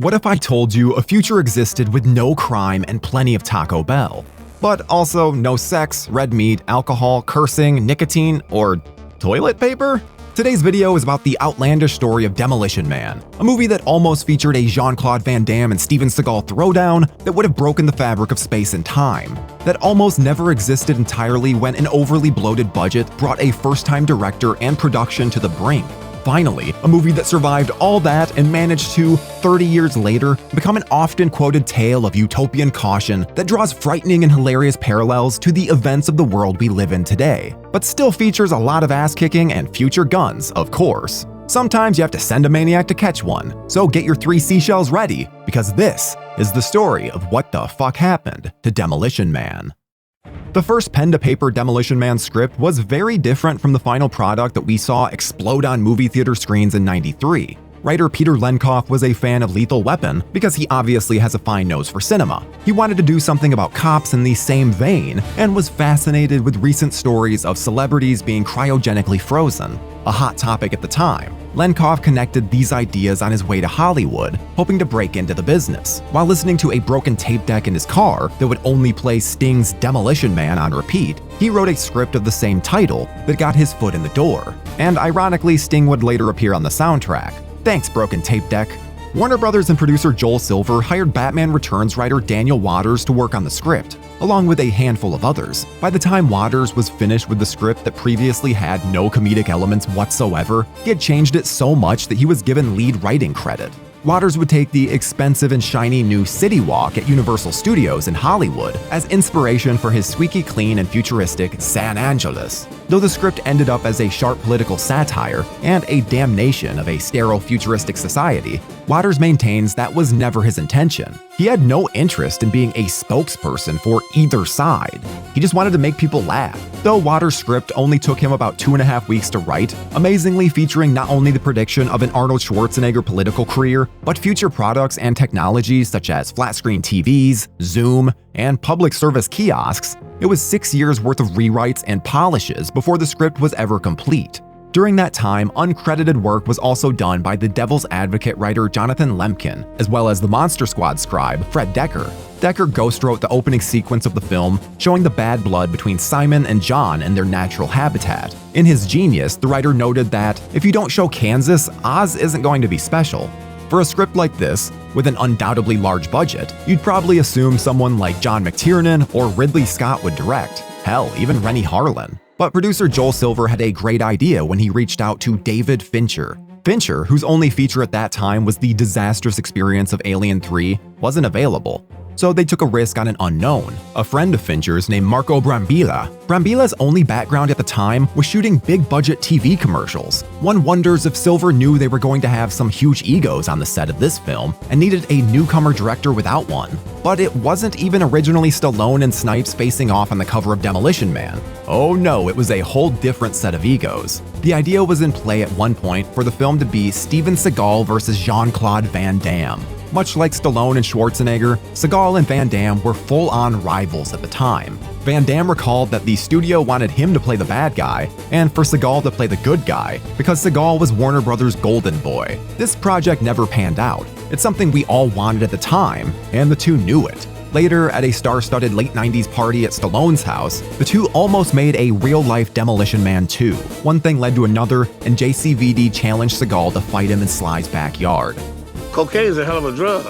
What if I told you a future existed with no crime and plenty of Taco Bell, but also no sex, red meat, alcohol, cursing, nicotine, or toilet paper? Today's video is about the outlandish story of Demolition Man, a movie that almost featured a Jean-Claude Van Damme and Steven Seagal throwdown that would have broken the fabric of space and time, that almost never existed entirely when an overly bloated budget brought a first-time director and production to the brink. Finally, a movie that survived all that and managed to, 30 years later, become an often quoted tale of utopian caution that draws frightening and hilarious parallels to the events of the world we live in today, but still features a lot of ass-kicking and future guns, of course. Sometimes you have to send a maniac to catch one, so get your 3 seashells ready, because this is the story of what the fuck happened to Demolition Man. The first pen-to-paper Demolition Man script was very different from the final product that we saw explode on movie theater screens in '93. Writer Peter Lenkov was a fan of Lethal Weapon because he obviously has a fine nose for cinema. He wanted to do something about cops in the same vein and was fascinated with recent stories of celebrities being cryogenically frozen, a hot topic at the time. Lenkov connected these ideas on his way to Hollywood, hoping to break into the business. While listening to a broken tape deck in his car that would only play Sting's Demolition Man on repeat, he wrote a script of the same title that got his foot in the door. And ironically, Sting would later appear on the soundtrack. Thanks, broken tape deck. Warner Brothers and producer Joel Silver hired Batman Returns writer Daniel Waters to work on the script, along with a handful of others. By the time Waters was finished with the script that previously had no comedic elements whatsoever, he had changed it so much that he was given lead writing credit. Waters would take the expensive and shiny new City Walk at Universal Studios in Hollywood as inspiration for his squeaky clean and futuristic San Angeles. Though the script ended up as a sharp political satire and a damnation of a sterile futuristic society, Waters maintains that was never his intention. He had no interest in being a spokesperson for either side. He just wanted to make people laugh. Though Waters' script only took him about 2.5 weeks to write, amazingly featuring not only the prediction of an Arnold Schwarzenegger political career, but future products and technologies such as flat-screen TVs, Zoom, and public service kiosks, it was 6 years worth of rewrites and polishes before the script was ever complete. During that time, uncredited work was also done by the Devil's Advocate writer Jonathan Lemkin, as well as the Monster Squad scribe Fred Decker. Decker ghostwrote the opening sequence of the film, showing the bad blood between Simon and John in their natural habitat. In his genius, the writer noted that if you don't show Kansas, Oz isn't going to be special. For a script like this, with an undoubtedly large budget, you'd probably assume someone like John McTiernan or Ridley Scott would direct. Hell, even Rennie Harlan. But producer Joel Silver had a great idea when he reached out to David Fincher. Fincher, whose only feature at that time was the disastrous experience of Alien 3, wasn't available. So they took a risk on an unknown, a friend of Fincher's named Marco Brambilla. Brambilla's only background at the time was shooting big-budget TV commercials. One wonders if Silver knew they were going to have some huge egos on the set of this film and needed a newcomer director without one. But it wasn't even originally Stallone and Snipes facing off on the cover of Demolition Man. Oh no, it was a whole different set of egos. The idea was in play at one point for the film to be Steven Seagal versus Jean-Claude Van Damme. Much like Stallone and Schwarzenegger, Seagal and Van Damme were full-on rivals at the time. Van Damme recalled that the studio wanted him to play the bad guy, and for Seagal to play the good guy, because Seagal was Warner Brothers' golden boy. This project never panned out. It's something we all wanted at the time, and the two knew it. Later, at a star-studded late 90s party at Stallone's house, the two almost made a real-life Demolition Man 2. One thing led to another, and JCVD challenged Seagal to fight him in Sly's backyard. Cocaine's a hell of a drug.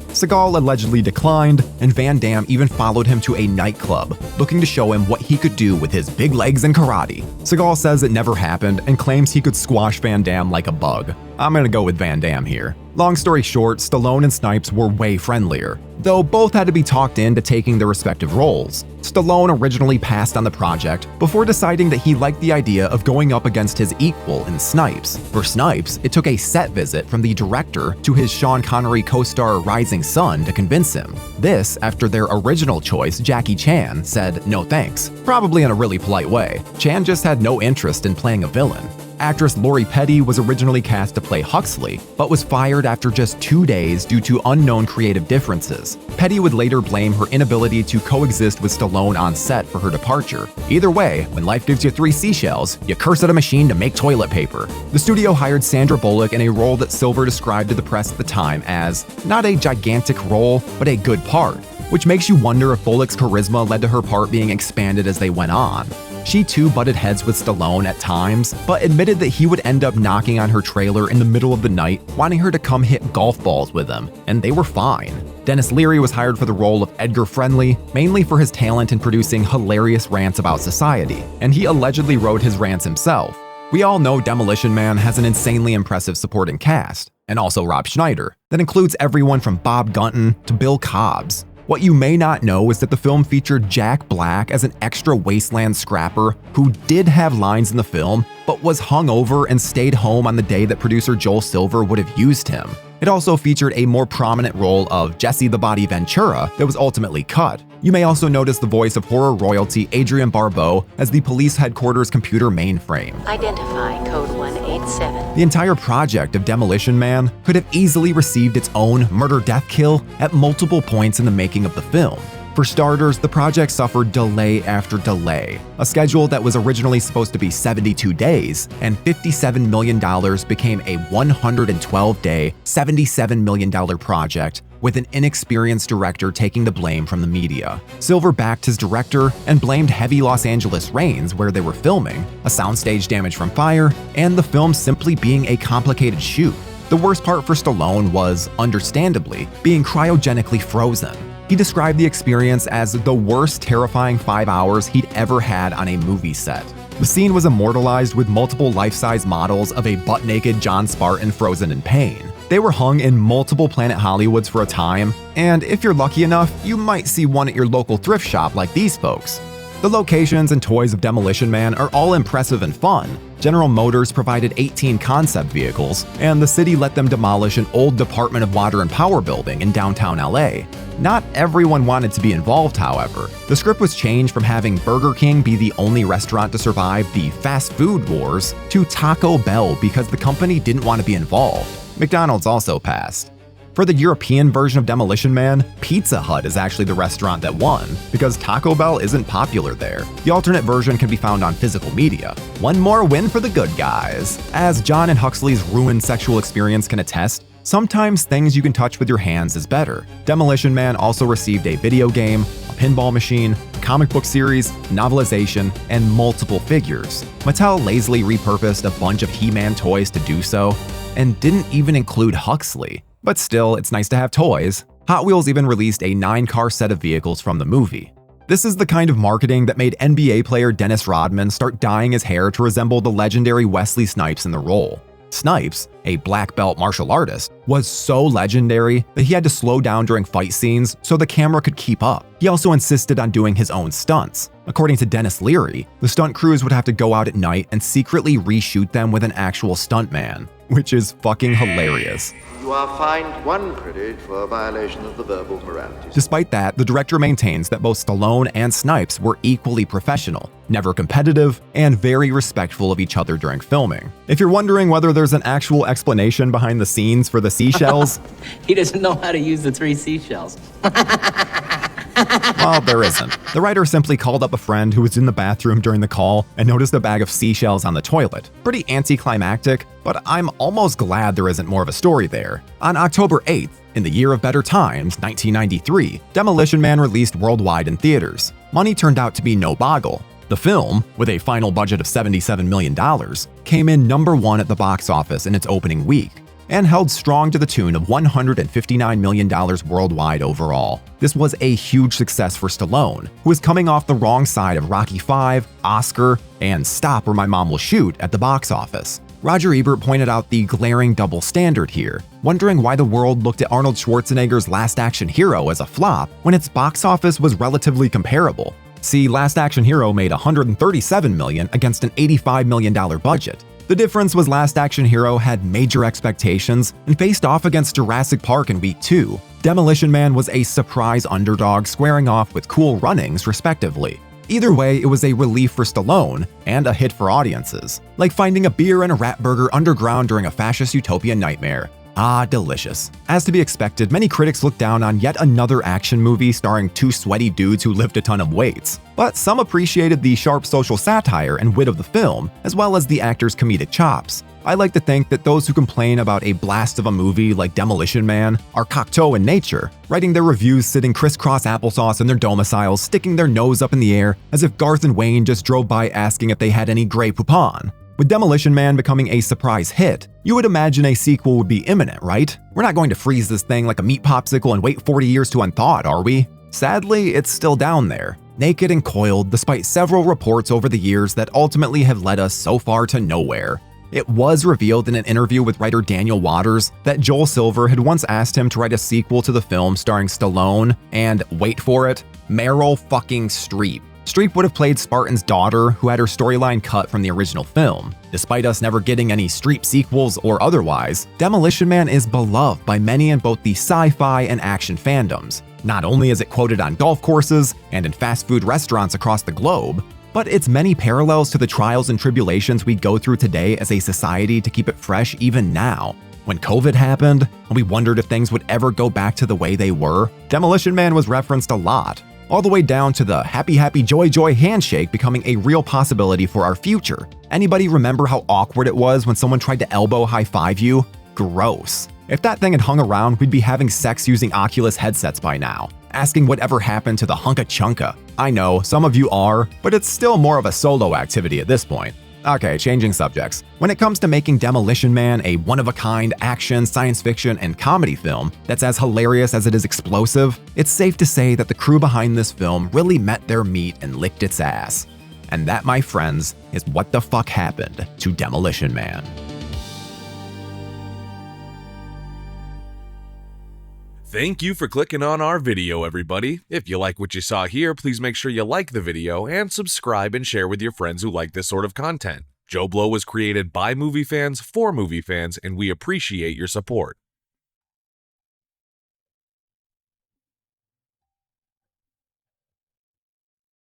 Seagal allegedly declined, and Van Damme even followed him to a nightclub, looking to show him what he could do with his big legs and karate. Seagal says it never happened and claims he could squash Van Damme like a bug. I'm gonna go with Van Damme here. Long story short, Stallone and Snipes were way friendlier, though both had to be talked into taking their respective roles. Stallone originally passed on the project before deciding that he liked the idea of going up against his equal in Snipes. For Snipes, it took a set visit from the director to his Sean Connery co-star Rising Sun to convince him. This after their original choice, Jackie Chan, said no thanks, probably in a really polite way. Chan just had no interest in playing a villain. Actress Lori Petty was originally cast to play Huxley, but was fired after just 2 days due to unknown creative differences. Petty would later blame her inability to coexist with Stallone on set for her departure. Either way, when life gives you 3 seashells, you curse at a machine to make toilet paper. The studio hired Sandra Bullock in a role that Silver described to the press at the time as not a gigantic role, but a good part, which makes you wonder if Bullock's charisma led to her part being expanded as they went on. She too butted heads with Stallone at times, but admitted that he would end up knocking on her trailer in the middle of the night, wanting her to come hit golf balls with him, and they were fine. Dennis Leary was hired for the role of Edgar Friendly, mainly for his talent in producing hilarious rants about society, and he allegedly wrote his rants himself. We all know Demolition Man has an insanely impressive supporting cast, and also Rob Schneider, that includes everyone from Bob Gunton to Bill Cobbs. What you may not know is that the film featured Jack Black as an extra wasteland scrapper who did have lines in the film, but was hungover and stayed home on the day that producer Joel Silver would have used him. It also featured a more prominent role of Jesse the Body Ventura that was ultimately cut. You may also notice the voice of horror royalty Adrienne Barbeau as the police headquarters computer mainframe. Identify code 187. The entire project of Demolition Man could have easily received its own murder-death-kill at multiple points in the making of the film. For starters, the project suffered delay after delay. A schedule that was originally supposed to be 72 days and $57 million became a 112-day, $77 million project with an inexperienced director taking the blame from the media. Silver backed his director and blamed heavy Los Angeles rains where they were filming, a soundstage damage from fire, and the film simply being a complicated shoot. The worst part for Stallone was, understandably, being cryogenically frozen. He described the experience as the worst terrifying 5 hours he'd ever had on a movie set. The scene was immortalized with multiple life-size models of a butt-naked John Spartan frozen in pain. They were hung in multiple Planet Hollywoods for a time, and if you're lucky enough, you might see one at your local thrift shop like these folks. The locations and toys of Demolition Man are all impressive and fun. General Motors provided 18 concept vehicles, and the city let them demolish an old Department of Water and Power building in downtown LA. Not everyone wanted to be involved, however. The script was changed from having Burger King be the only restaurant to survive the fast food wars to Taco Bell because the company didn't want to be involved. McDonald's also passed. For the European version of Demolition Man, Pizza Hut is actually the restaurant that won, because Taco Bell isn't popular there. The alternate version can be found on physical media. One more win for the good guys. As John and Huxley's ruined sexual experience can attest, sometimes things you can touch with your hands is better. Demolition Man also received a video game, a pinball machine, a comic book series, novelization, and multiple figures. Mattel lazily repurposed a bunch of He-Man toys to do so, and didn't even include Huxley. But still, it's nice to have toys. Hot Wheels even released a 9-car set of vehicles from the movie. This is the kind of marketing that made NBA player Dennis Rodman start dyeing his hair to resemble the legendary Wesley Snipes in the role. Snipes, a black belt martial artist, was so legendary that he had to slow down during fight scenes so the camera could keep up. He also insisted on doing his own stunts. According to Dennis Leary, the stunt crews would have to go out at night and secretly reshoot them with an actual stuntman, which is fucking hilarious. You are fined 1 credit for a violation of the verbal morality. Despite that, the director maintains that both Stallone and Snipes were equally professional, never competitive, and very respectful of each other during filming. If you're wondering whether there's an actual explanation behind the scenes for the seashells, he doesn't know how to use the 3 seashells. well, there isn't. The writer simply called up a friend who was in the bathroom during the call and noticed a bag of seashells on the toilet. Pretty anticlimactic, but I'm almost glad there isn't more of a story there. On October 8th, in the year of better times, 1993, Demolition Man released worldwide in theaters. Money turned out to be no boggle. The film, with a final budget of $77 million, came in #1 at the box office in its opening week, and held strong to the tune of $159 million worldwide overall. This was a huge success for Stallone, who was coming off the wrong side of Rocky V, Oscar, and Stop or My Mom Will Shoot at the box office. Roger Ebert pointed out the glaring double standard here, wondering why the world looked at Arnold Schwarzenegger's Last Action Hero as a flop when its box office was relatively comparable. See, Last Action Hero made $137 million against an $85 million budget. The difference was Last Action Hero had major expectations and faced off against Jurassic Park in week 2. Demolition Man was a surprise underdog squaring off with Cool Runnings, respectively. Either way, it was a relief for Stallone and a hit for audiences, like finding a beer and a rat burger underground during a fascist utopian nightmare. Ah, delicious. As to be expected, many critics looked down on yet another action movie starring two sweaty dudes who lift a ton of weights. But some appreciated the sharp social satire and wit of the film, as well as the actor's comedic chops. I like to think that those who complain about a blast of a movie like Demolition Man are cocteau in nature, writing their reviews sitting crisscross applesauce in their domiciles, sticking their nose up in the air as if Garth and Wayne just drove by asking if they had any Grey Poupon. With Demolition Man becoming a surprise hit, you would imagine a sequel would be imminent, right? We're not going to freeze this thing like a meat popsicle and wait 40 years to unthaw it, are we? Sadly, it's still down there, naked and coiled despite several reports over the years that ultimately have led us so far to nowhere. It was revealed in an interview with writer Daniel Waters that Joel Silver had once asked him to write a sequel to the film starring Stallone and, wait for it, Meryl fucking Streep. Streep would have played Spartan's daughter, who had her storyline cut from the original film. Despite us never getting any Streep sequels or otherwise, Demolition Man is beloved by many in both the sci-fi and action fandoms. Not only is it quoted on golf courses and in fast food restaurants across the globe, but its many parallels to the trials and tribulations we go through today as a society to keep it fresh even now. When COVID happened, and we wondered if things would ever go back to the way they were, Demolition Man was referenced a lot. All the way down to the happy happy joy joy handshake becoming a real possibility for our future. Anybody remember how awkward it was when someone tried to elbow high five you? Gross. If that thing had hung around, we'd be having sex using Oculus headsets by now, asking whatever happened to the hunka chunka. I know, some of you are, but it's still more of a solo activity at this point. Okay, changing subjects. When it comes to making Demolition Man a one-of-a-kind action, science fiction, and comedy film that's as hilarious as it is explosive, it's safe to say that the crew behind this film really met their meat and licked its ass. And that, my friends, is what the fuck happened to Demolition Man. Thank you for clicking on our video, everybody. If you like what you saw here, please make sure you like the video and subscribe and share with your friends who like this sort of content. JoBlo was created by movie fans for movie fans, and we appreciate your support.